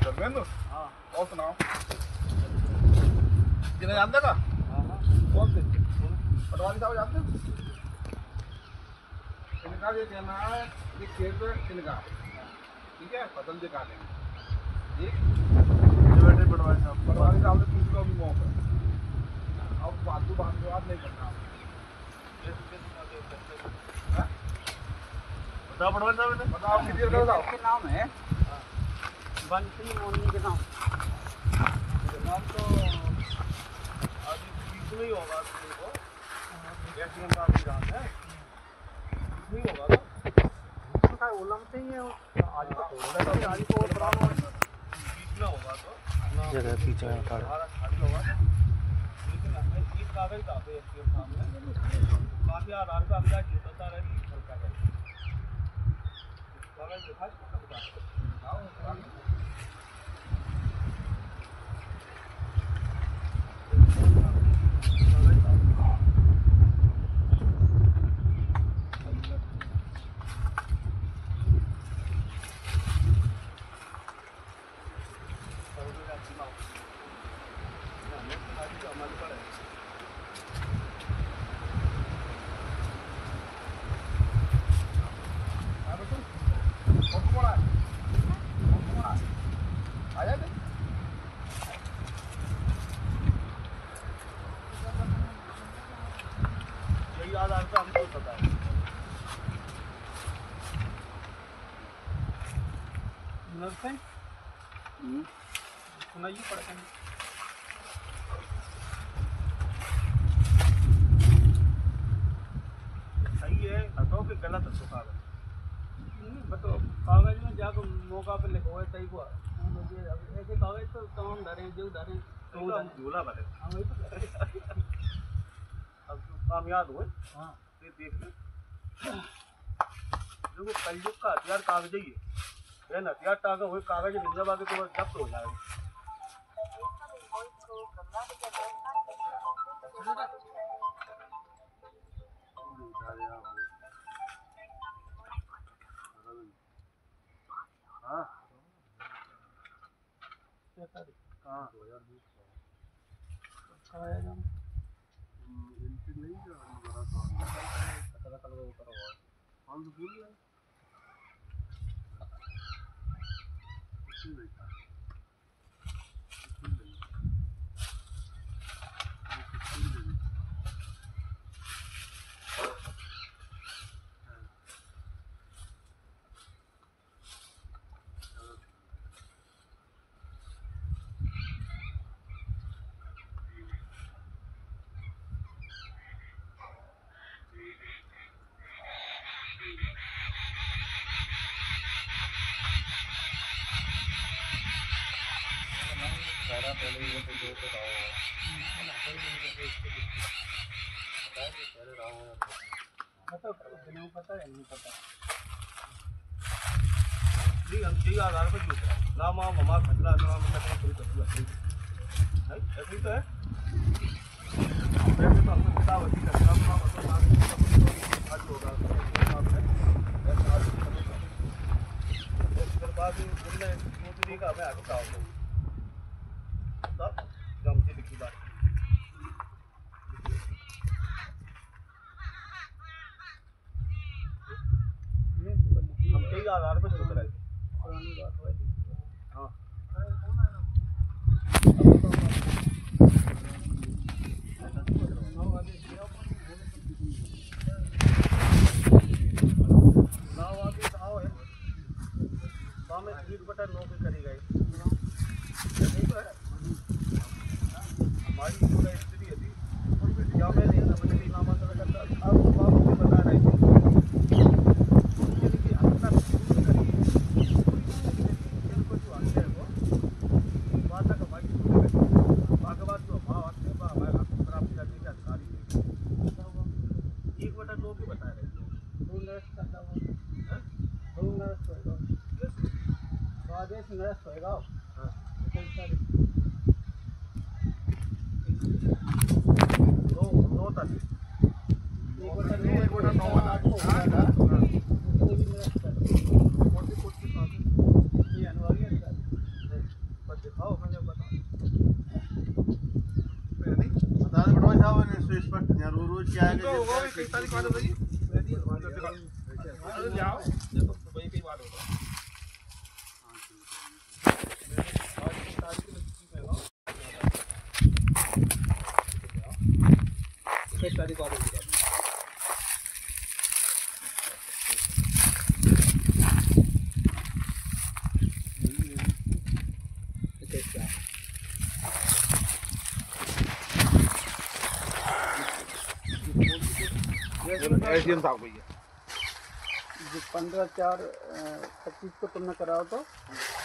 धर्मेंद्र। हाँ। और सुनाओ किन्हें जानते का? हाँ। कौन से? पटवारी साहब जानते? इनका ये कहना है ये खेत इनका, ठीक है, फसल से काटेंगे, ठीक। पटवारी साहब ने पूछ लो अभी मौका, अब फालतू बात नहीं करना। बताओ पटवारी साहब, बताओ क्लियर करो। साहब के नाम है बंसी मोनी के नाम। नाम तो अभी बीच में ही होगा, देखो एसडीएम साहब की जान है, नहीं होगा ना उसका ओलम से ही है आज का, आज को पुराना बीच में होगा तो जगह पीछे हमारा खाली होगा। लेकिन हमें एक कागज था एसडीएम साहब ने काफी आधार का अंदाज होता रहा कि क्या करें कागज दिखा आधार का हमको पता है। सुनाइए पढ़ते हैं। सही है हटो कि गलत है तो कागज बताओ कागज में जाकर मौका पे लिखो है तई को ऐसे कागज तो तमाम धरे जो धरे तो झूला भरे हम वही तो अब कामयाब हुए। हाँ ये देख ले देखो कलयुग का हथियार कागज ही है ना, हथियार टाका हुए कागज मिल जाए बाकी तो जब्त हो जाएगा। हाँ कहाँ 2020 नहीं हम तो भूल गए पता है नहीं पता जी हम जी आधार पर जुट ना मां ममा खतरा ना हम कहते हैं कोई कसूर है ऐसे ही तो है। वैसे तो आपको पता होती है ना मां मतलब आज होगा फिर बाद में बोलने मोदी का हमें आगे का होगा तब जम से लिखी बात हम कई आधार पर जुट रहे थे। हाँ नौकरी करी गई नहीं तो है हमारी पूरा स्थिति थी या मैं नहीं बदली नामांतरण करता अब बाप मुझे बता रहे थे नरस होएगा दो तक तो स्पष्ट नहीं, रोज रोज क्या है तो होगा भी कई सारी बात होगी। अरे जाओ देखो वही कई बात होगा। कई सारी बात होगी। एसडीएम साहब भैया जो 15/4/25 को तुमने कराओ तो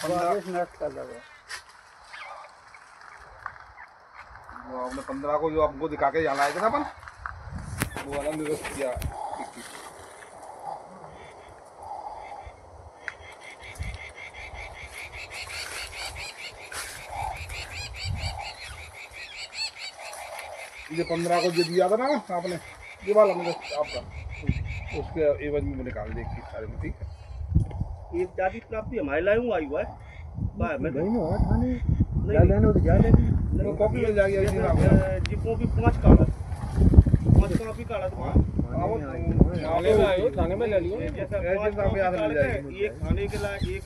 22 नेक्स्ट कर लगे। वो आपने 15 को जो आपको दिखा के जाना है ना अपन वो वाला निरस्त किया। ये 15 को जो दिया था ना आपने ये वाला मुझे आपका उसके एवज में निकाल दे की सारे में। ठीक है एक जाति प्राप्ति हमारे लाए हूँ आई हुआ है मैं नहीं हुआ थाने नहीं लेने तो जा लेंगे। तो कॉपी मिल जाएगी ऐसी ना जी कॉपी 5 कागज 5 कॉपी कागज थाने में ले लियो। जैसा ऐसे 5 साहब याद मिल जाएगी। एक खाने के लिए एक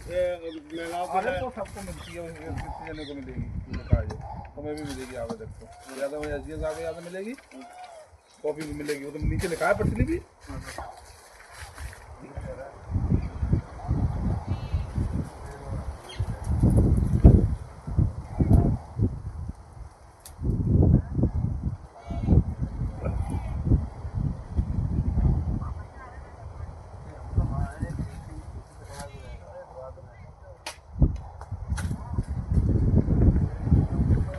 महिलाओं के अरे लिए तो सबको मिलती है कितने जने को मिलेगी तुम्हें भी मिलेगी आगे तक तो ज़्यादा में एसडीएम साहब को ज़्यादा मिलेगी कॉपी भी मिलेगी। वो तो नीचे लिखा है पटली भी।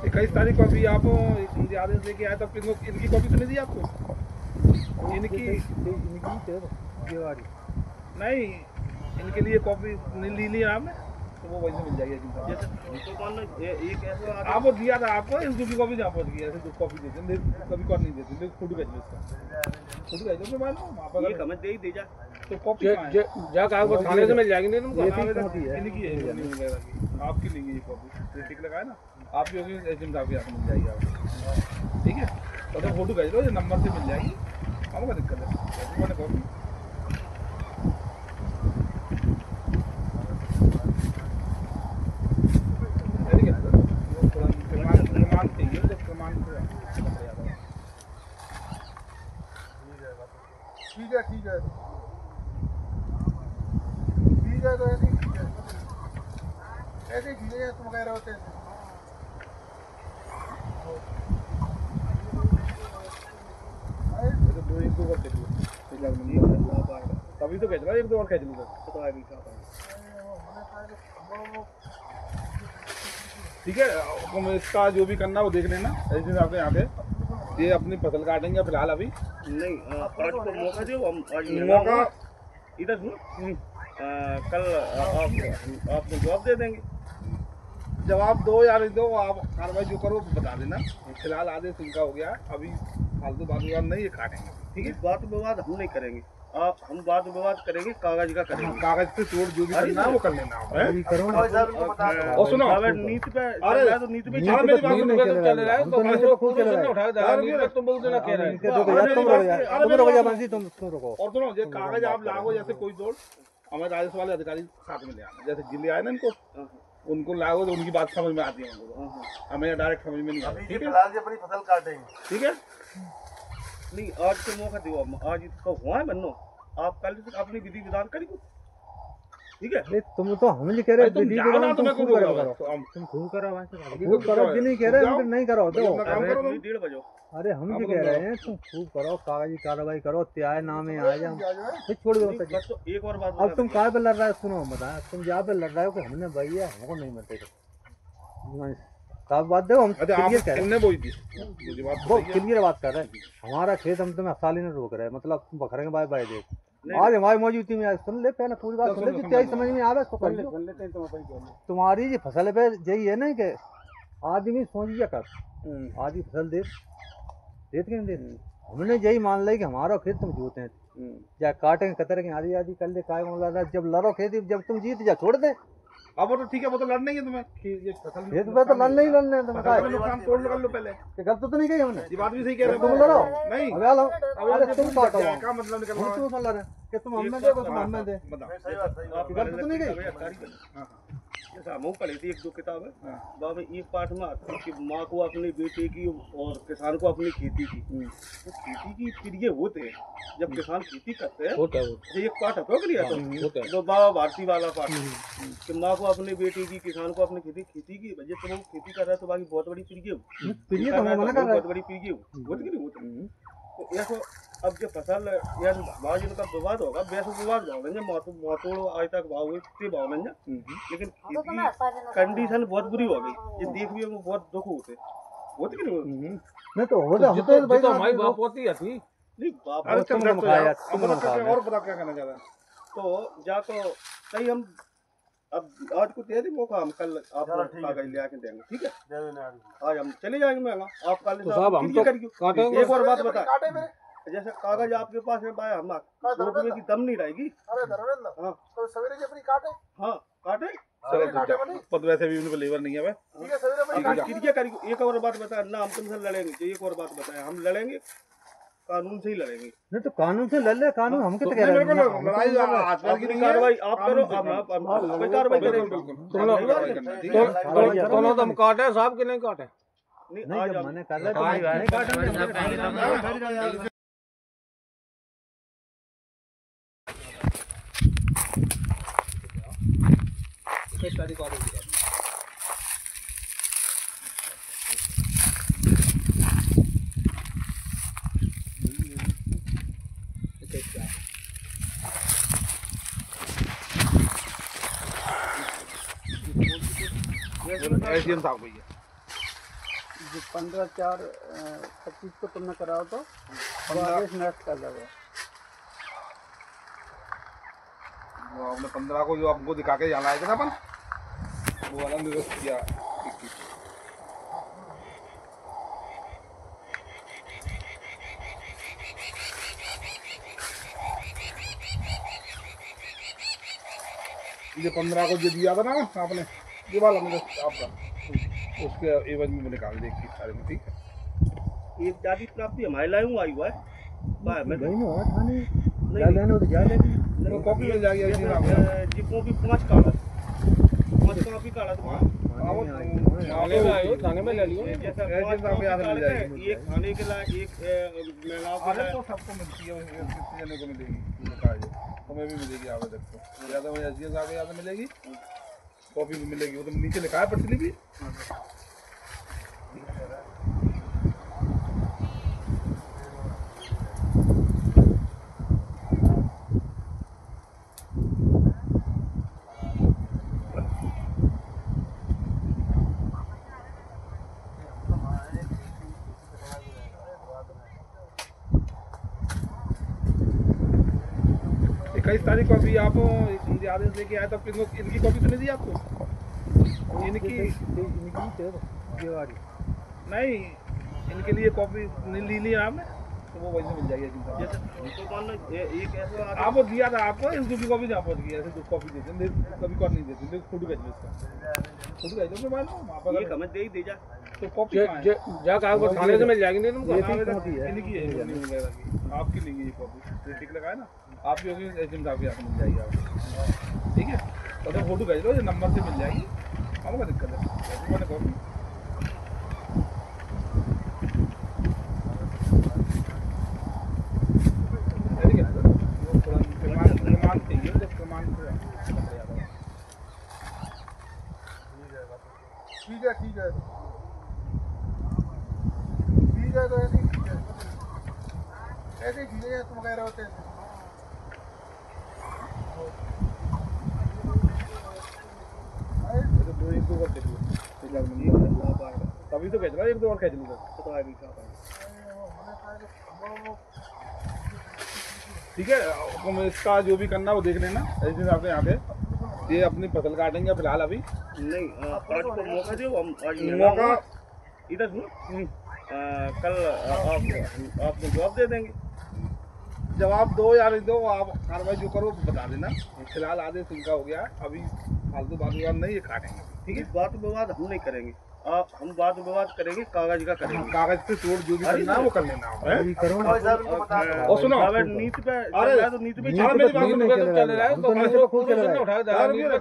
इक्कीस तारीख को अभी आप इनके आदेश लेके आए तब इनकी कॉपी तो नहीं दी आपको? इनकी नहीं इनके लिए कॉपी नहीं ली आपने तो वो वहीं से मिल जाएगी। जैसे तो मान लो एक ऐसा आप वो दिया था आपको इनकी कॉपी जहाँ पहुँच गई ऐसे जो कॉपी देते हैं कभी कॉल नहीं देते फोटो भेज दो इसका फोटो भेज दो मोबाइल में वहाँ पर एक हमें दे ही दे जा तो कॉपी जा आपको थाने से मिल जाएगी नहीं तुमको। इनकी है आपकी नहीं है ये कॉपी टिक लगा है ना आपकी होगी एसडीएम साहब के हाथ मिल जाएगी आपको। ठीक है तो फोटो भेज दो ये नंबर से मिल जाएगी हमको दिक्कत है मैंने कॉपी ठीक है ठीक है ठीक है तो ऐसे ही ठीक है ऐसे ही ठीक है तुम कह रहे होते हैं दो एक दो और खेल तभी तो खेच रहा एक दो और खेच लूँगा ठीक है तुम इसका जो भी करना वो देख लेना ऐसे आपने यहाँ पे ये अपनी फसल काटेंगे फिलहाल अभी नहीं आज को मौका दो हम आज मौका इधर सुनो कल आपको जवाब दे देंगे। जवाब दो या नहीं दो आप कार्रवाई जो करो बता देना। फिलहाल आदेश इनका हो गया अभी फालतू बात विवाद नहीं ये काटेंगे। ठीक है बात विवाद हम नहीं करेंगे हम बात विवाद करेंगे कागज का करेंगे कागज पे चोट जो भी करना है वो कर लेना आप और सुनो नीति पे तो नीति पे चल रहा है तो खुद चल रहा है तुम बहुत देना कह रहे हो तुम रुको और सुनो ये कागज आप लागो जैसे कोई जोड़ हमारे राजस्व वाले अधिकारी साथ में ले आना जैसे जिले आए ना इनको उनको लागो तो उनकी बात समझ में आती है उनको हमें डायरेक्ट समझ में नहीं आती। ठीक है अपनी फसल काटेंगे ठीक है नहीं आज को मौका दो आज इसका हुआ है बनो आप कल अपनी विधि विधान करेंगे। ठीक है तुम तो हम नहीं कह रहे तुम जाओ ना तुम्हें तुम खूब करो जी नहीं कह रहे हम नहीं करो तो 1:30 बजे अरे हम भी कह रहे हैं तुम खूब करो कागजी कार्रवाई करो त्याय नामे आ जाओ फिर छोड़ दो। तो एक और बात अब तुम काय पे लड़ रहे हो सुनो बताया तुम जहाँ पे लड़ रहे हो कि हमने भैया हमको नहीं मरते साफ बात देखो हम क्लियर कह रहे बात कर रहे हैं हमारा खेत हम तुम्हें साल ही नहीं रोक रहे मतलब तुम बखरे के बाय बाय देख आज हमारी मौजूदगी में सुन ले पहले पूरी बात सुन ले तेज समझ में आवे तो कर लो तुम्हारी जी फसल पे यही है ना कि आदमी सोच जा कर आदमी फसल दे देते कि नहीं देते हमने यही मान लिया कि हमारा खेत तुम जोते हैं या काटेंगे कतर के आधी आधी कर ले काय जब लड़ो खेती जब तुम जीत जा छोड़ दे अब वो तो ठीक है, वो तो लड़ना ही है तुम्हें कि ये फसल खेत पे तो लड़ने ही लड़ने हैं, तुम्हें फसल में क्या नुकसान तोड़ कर लो पहले। गलत तो नहीं कही हमने? ये बात भी सही कह रहे तुम हो। लड़ो नहीं अब यार अब अरे ये तुम काटो क्या मतलब निकल रहा है? तुम लड़ रहे कि तुम हमें दे बस हमें दे बताओ। आप गलत तो नहीं गई? हाँ, जैसे हम पढ़ी थी 1-2 किताबें, हाँ। बाबा एक पाठ में आती है कि माँ को अपने बेटे की और किसान को अपनी खेती की, तो खेती की प्रिय होते हैं जब किसान खेती करते हैं। होता है ये एक पाठ है लिया तो तो बाबा भारती वाला पाठ कि माँ को अपने बेटे की, किसान को अपनी खेती की वजह से वो खेती कर रहा है तो बाकी बहुत बड़ी प्रिय हो, प्रिय तो मना कर रहा बहुत बड़ी प्रिय हो, होती कि नहीं होती। तो ऐसा अब जो फसल यार भाव जिनका विवाद होगा वैसे विवाद भाव लेंगे, मोतोड़ आज तक भाव हुए इतने भाव लेंगे, लेकिन खेती कंडीशन बहुत बुरी हो गई, ये देख भी बहुत दुख होते कि नहीं नहीं तो होता होता भाई तो हमारी बाप होती थी नहीं बाप अरे तुम चल लोग खाया, तुम लोग बताओ खाया। और बताओ क्या कहना चाह रहा है। तो जा तो कहीं हम अब आज को दे दी मौका, हम कल आपको कागज ले आके देंगे, ठीक है? आज हम चले जाएंगे महंगा, आप कल तो साहब हम तो काटेंगे। एक और बात बताए, जैसे कागज आपके पास है भाई, हम रोकने की दम नहीं रहेगी। अरे धर्मेंद्र, हाँ तो सवेरे अपनी काटे। हाँ काटे चलो तो वैसे भी उनको लेबर नहीं है। ठीक है, सवेरे अपनी काटे। क्या करेंगे? एक और बात बताया ना, हम तुमसे लड़ेंगे तो एक और बात बताया, हम लड़ेंगे कानून से ही लड़ेंगे। नहीं तो कानून से लड़ ले, कानून हम कितने कह मेरे रहे को हैं? लड़ाई आजकल की नहीं है। कार्रवाई आप करो, हम कोई कार्रवाई करेंगे। दोनों दम काटे साहब के नहीं काटे, नहीं नहीं आज जब हम मैंने कर रहा है नहीं काटेंगे। एसडीएम साहब को ये 15/4/25 को तुमने कराओ तो आदेश नष्ट कर दोगे। जो आपने 15 को जो आपको दिखा के जाना है ना अपन, वो वाला निरस्त किया। ये 15 को जो दिया था ना आपने, ये वाला निरस्त आपका, उसके एवज में निकाल दे की सारे में, ठीक है? एक जाति प्राप्ति हमारे लाए हुआ आई हुआ है भाई, मैं नहीं हुआ थाने जा लेना तो जा लेना। तो कॉपी मिल जाएगी एसडीएम साहब को। जिसको भी 5 काला 5 कॉपी काला तो थाने में ले लियो। जैसा एसडीएम साहब के यहाँ से मिल जाएगी। एक खाने के लिए एक महिलाओं के अरे लिए तो सबको मिलती है, कितने जने को मिलेगी ये कार्ड, तुम्हें भी मिलेगी आवेदक को, या तो एसडीएम साहब के यहाँ से मिलेगी, कॉपी भी मिलेगी, वो तो नीचे लिखा है पटली भी। इक्कीस तारीख को अभी आप इनके आदेश लेके आए, तब इनकी कॉपी तो नहीं दी आपको? इनकी नहीं, इनके लिए कॉपी नहीं ली है आपने, तो वो वैसे मिल जाएगी। जैसे तो मान लो एक ऐसा आपको दिया था, आपको इनकी कॉपी नहीं आपको दी, ऐसे कॉपी देते हैं, कभी कॉपी नहीं देते, फोटो भेज दो इसका, फोटो भेज दो मोबाइल में, एक हमें दे ही दे जा। तो कॉपी जा कहा थाने से मिल जाएगी नहीं तुमको। इनकी है, आपकी नहीं है ये कॉपी, टिक लगा है ना, आपकी होगी एसडीएम साहब के यहाँ मिल जाएगी आपको, ठीक है? तो फोटो भेज दो, ये नंबर से मिल जाएगी, हमको दिक्कत है कॉपी। ठीक है, प्रमाण चाहिए, तो प्रमाण ठीक है, ठीक है, ठीक है, तो ऐसे ही ठीक है, ऐसे ही ठीक है, तुम कह रहे होते हैं। दो एक दो कर तभी तो खेच रहा, एक दो और खेच लूँगा। ठीक है, तुम इसका जो भी करना वो देख लेना, ऐसे दिन आपके यहाँ पे ये अपनी फसल काटेंगे फिलहाल अभी नहीं। आज को मौका दो, हम आज मौका इधर सुनो, कल आपको जवाब दे देंगे। जवाब दो या नहीं दो, आप कार्रवाई जो करो बता देना। फिलहाल आदेश इनका हो गया, अभी फालतू बात विवाद नहीं ये काटेंगे, ठीक है? बात विवाद हम नहीं करेंगे, हम बात विवाद करेंगे कागज का करेंगे। कागज पे तोड़ जो भी करना है वो कर लेना है। वही करो ना। और सुनो, अगर नीति पे अरे तो नीति पे नीति मेरी बात नीति सुनो, नहीं चल रहा है, तो नीति पे खूब चल रहा है।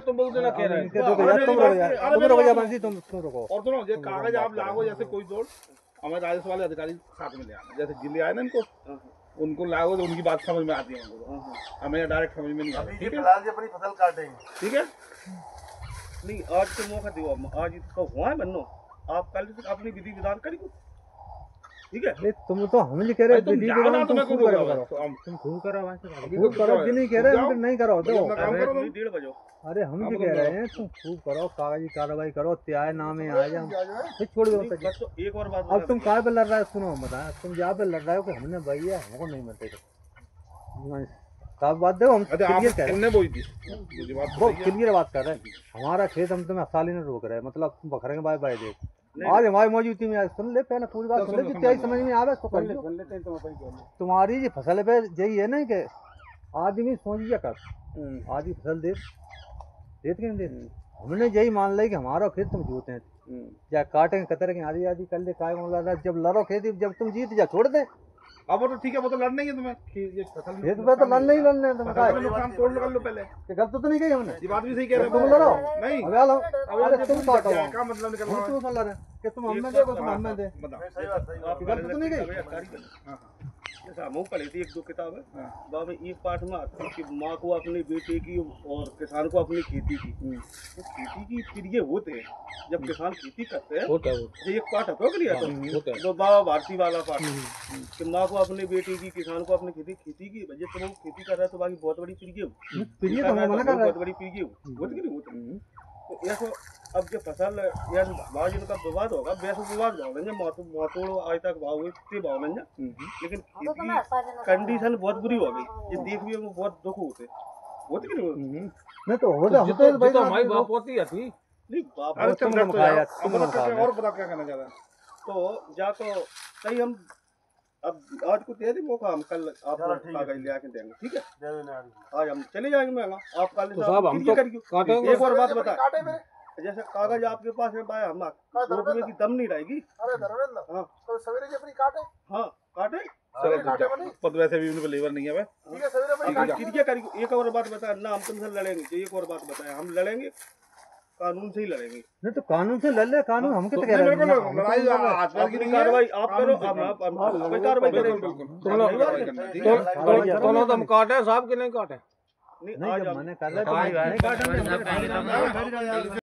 तुम बहुत देना कह रहे इनके रुको यार, तुम रुको यार, तुम रुको यार, बंसी तुम रुको। और सुनो, ये कागज आप लागो जैसे कोई जोड़ हमारे राजस्व वाले अधिकारी साथ में ले आना, जैसे जिले आए ना इनको, उनको लागो तो उनकी बात समझ में आती है उनको, हमें डायरेक्ट समझ में नहीं आती, ठीक है? अपनी फसल काटेंगे, ठीक है? नहीं आज तो मौका दो, आज इसका हुआ है बनो, आप कल से अपनी विधि विधान करिए, ठीक है? अरे तुम तो हम कह रहे तुम जाओ ना, तुम्हें खूब को करो, रोको, तुम खूब करो, अभी खूब करो जी, नहीं कह रहे हम नहीं करो तो। अपना काम करो तुम। 1:30 बजे अरे हम भी कह रहे हैं तुम खूब करो, कागजी कार्रवाई करो, त्याय नामे आ जाए, फिर छोड़ दो। बस तो एक और बात अब तुम काय पे लड़ रहे हो, सुनो बताया, तुम जहाँ पे लड़ रहे हो कि हमने भैया हमको नहीं मरते साफ बात दो, हम अच्छा, आप क्लियर कह रहे तुमने बोली थी, मुझे बात वो बताइए। क्लियर बात कर रहे हैं, हमारा खेत हम तुम्हें असाली नहीं रोक रहे, मतलब तुम बकरे के बाय बाय दे आज हमारी मौजूदगी में, आज सुन ले पहले पूरी बात सुन ले, जो तेज समझ में आवे उसको कर लो। तुम्हारी जी फसल पे यही है ना कि आदमी सोचिए कर आदमी फसल दे के नहीं दे, हमने यही मान लिया कि हमारा खेत तुम जोते हैं, या काटेंगे कतर के आधी आधी कर ले, काय लड़ रहा, जब लड़ो खेती, जब तुम जीत जा छोड़ दे, अब वो तो ठीक है, वो तो लड़ना ही है तुम्हें, ये फसल में खेत पे तो लड़ना ही लड़ना है, तुम फसल में नुकसान तोड़ कर लो पहले, गलत तो नहीं कही हमने, ये बात भी सही कह रहे तुम हो। लड़ो नहीं, अब यार अरे तुम काटो, क्या मतलब निकल हम रहा है? तुम लड़ रहे कि तुम हमें दे, तुम हमें दे, बताओ। आप गलत तो नहीं गई? हाँ, जैसा हम पढ़ी थी 1-2 किताबें, हाँ। बाबा एक पाठ में आती है कि माँ को अपने बेटे की और किसान को अपनी खेती की, तो खेती की प्रिय होते हैं जब किसान खेती करते हैं, होता है ये एक पाठ है होता है। तो बाबा भारती वाला पाठ कि माँ को अपने बेटे की किसान को अपनी खेती की वजह से वो खेती कर रहा है तो बाकी बहुत बड़ी प्रिय हो, प्रिय तो हमें मना कर रहा है, बहुत बड़ी प्रिय हो, होती कि नहीं होती? तो ऐसा अब जो फसल यार भाव जिनका विवाद होगा वैसे विवाद भाव लेंगे, मोतोड़ आज तक भाव हुए ते भाव लेंगे, लेकिन कंडीशन बहुत बुरी हो गई, ये देखने में बहुत दुख होते कि नहीं? नहीं तो हो जाए तो भाई हमारी बाप होती है थी। नहीं बाप अरे तुम चल खाया, अब तुम बता खाया। और बता क्या कहना चाह रहा है? तो जा तो सही हम अब आज को दे दे मौका, हम कल आपको कागज ले आके देंगे, ठीक है? आज हम चले जाएंगे महंगा, आप कल तो साहब हम तो काटेंगे। एक और बात बता, जैसे कागज आपके पास है भाई, हम रोकने की दम नहीं रहेगी। अरे धर्मेंद्र, हाँ तो सवेरे जी अपनी काटे, हाँ काटे, सवेरे काटे बनी, पद वैसे भी उनको लेबर नहीं है भाई। ठीक है सवेरे अपनी काटे। किरिया करेंगे। एक और बात बताया ना, हम तुमसे लड़ेंगे, एक और बात बताया, हम लड़ेंगे कानून से ही लड़ेंगे। नहीं तो कानून से लड़ ले, कानून हम कितने कह नहीं, रहे मेरे हैं, को लड़ाई आजकल की नहीं है। कार्रवाई आप करो, कानून से आप कोई कार्रवाई बिल्कुल करेंगे। बिल्कुल तुम लोग कार्रवाई करना, ठीक है? दोनों तुम काटे साहब के नहीं काटे। नहीं नहीं आज जब हम मैंने कर रहा तो नहीं काटेंगे।